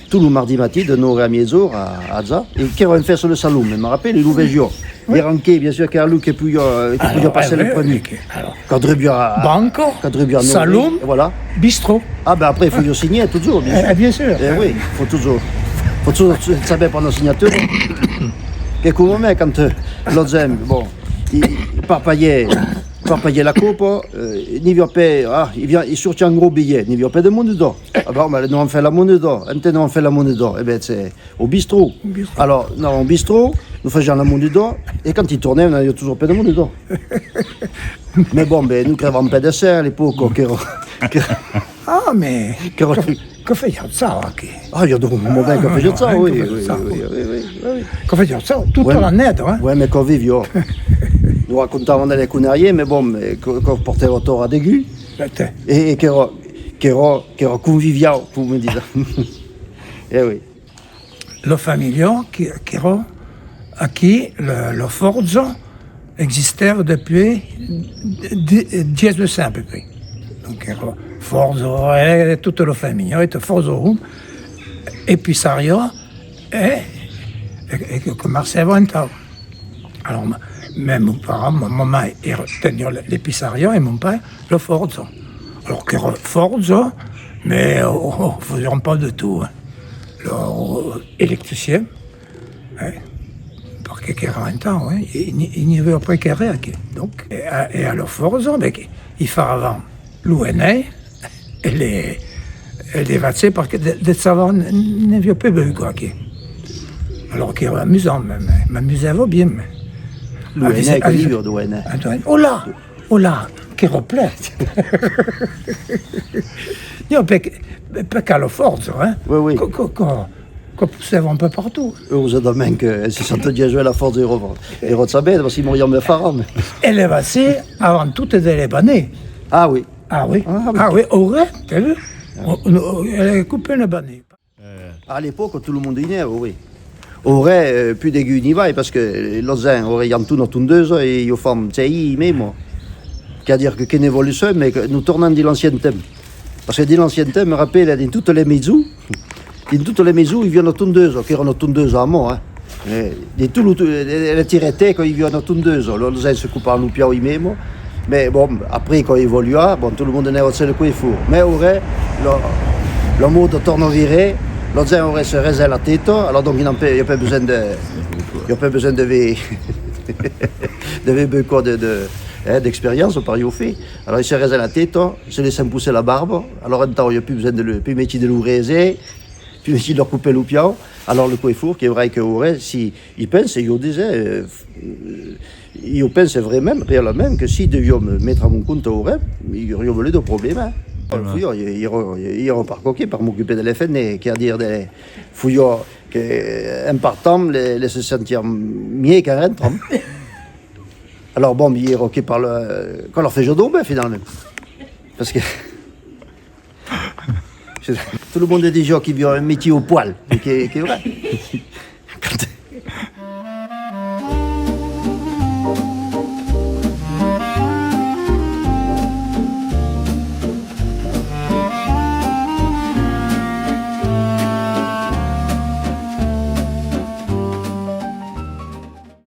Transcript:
tout le mardi matin, de 9h à mezz'ora a Za, e che era in festa del salume, mi rappelle, il veggio. Il ranché, bien sûr, che era lui che pouvait passer le premier. Quand Banco, Saloum, voilà. Bistrot. Ah ben après, il faut signer toujours, bien sûr. Bien sûr. Oui, il faut toujours savoir pendant la signature. Che come me, quand l'Ozem, bon, il part payer la coupe, il vient payer, il sortit un gros billet, il vient payer de monnaie d'or. Ah bon, mais nous on fait la monnaie d'or, nous on fait la monnaie d'or, eh bien c'est au bistrot. Alors, non, au bistrot, nous faisions la monnaie d'or, et quand il tournait, on avait toujours payé de monnaie d'or. Mais bon, ben, nous crevons pas de serre à l'époque, Ah, mais che facciamo ça, qui? Ah, il y a des moments qu'on fait ça, oui. Che facciamo ça toute l'année, hein? Oui, mais quand vivions. Nous racontavons dans les Cunariers, mais bon, qu'on portait autour à Dégu. Et qui era convivial, pour me dire. Eh oui. Le familio, qui era qui le Forzo existait depuis 10 ans à peu près. Donc, Forzo e tutta la famiglia, e Forzo e Pisario e commerçava in tavola. Alors, même mon père, ma maman tenait les Pisario et mon père le Forzo. Alors que Forzo, mais on ne faisait pas de tout. Hein. L'électricien, parce qu'il y a 20 ans, il n'y avait pas qu'à rien. Donc, et alors Forzo, il fait avant l'UNA et les vaccins, parce que de savoir n'avait pas bu, quoi. Alors qu'il était amusant, m'amusait bien. L'UNA è il libro d'UNA. Oh là, che repleto. Io perché allo Forzo, Oui. Qu'on poussait un peu partout. Heureusement que si sentait bien jouer la force et Rotsabed, parce qu'ils m'auraient me farant. Et les vaccins, avant tout, étaient les banés. Ah oui. Ah oui, Auray, t'as vu? Elle a coupé le banné. À l'époque, tout le monde y est, oui. Aurait plus d'aigu n'y va, parce que l'Ozin aurait en tout notre 2 ans et il forme TI, mais moi. C'est-à-dire qu'il y a une évolution, mais que nous tournons de l'ancien thème. Parce que de l'ancien thème, je me rappelle, dans toutes les maisons, il vient autour de 2 ans, qui erano autour de 2 ans à moi. De tout le tirette, quand il vient autour de 2 ans, l'Ozin se coupe en loupiao, mais bon, après, quand il évolua, bon, tout le monde n'est pas le coup, il faut. Mais aurait, le mot de tourne-viré, l'Ozin aurait se réservé la tête, alors donc il n'y a pas besoin de beaucoup d'expérience par au fait. Alors il se réserve la tête, se laisse pousser la barbe, alors en temps il n'y a plus besoin de mettre de l'ouraiser, puis aussi de leur couper le pied. Alors le coiffeur, qui est vrai que si il pense, il disait, il pense vraiment, réellement, que s'il devait me mettre à mon compte au rêve, il y aurait de problèmes. Hein. Il repart coquet par m'occuper de l'FN, qui a dire des fouillards qu'un partant les se sentir mieux qu'un rentrant. Alors bon, il est roqué par le. Qu'on leur fait jeu d'eau, finalement. Parce que. Tout le monde est des gens qui vivent un métier au poil, qui est vrai.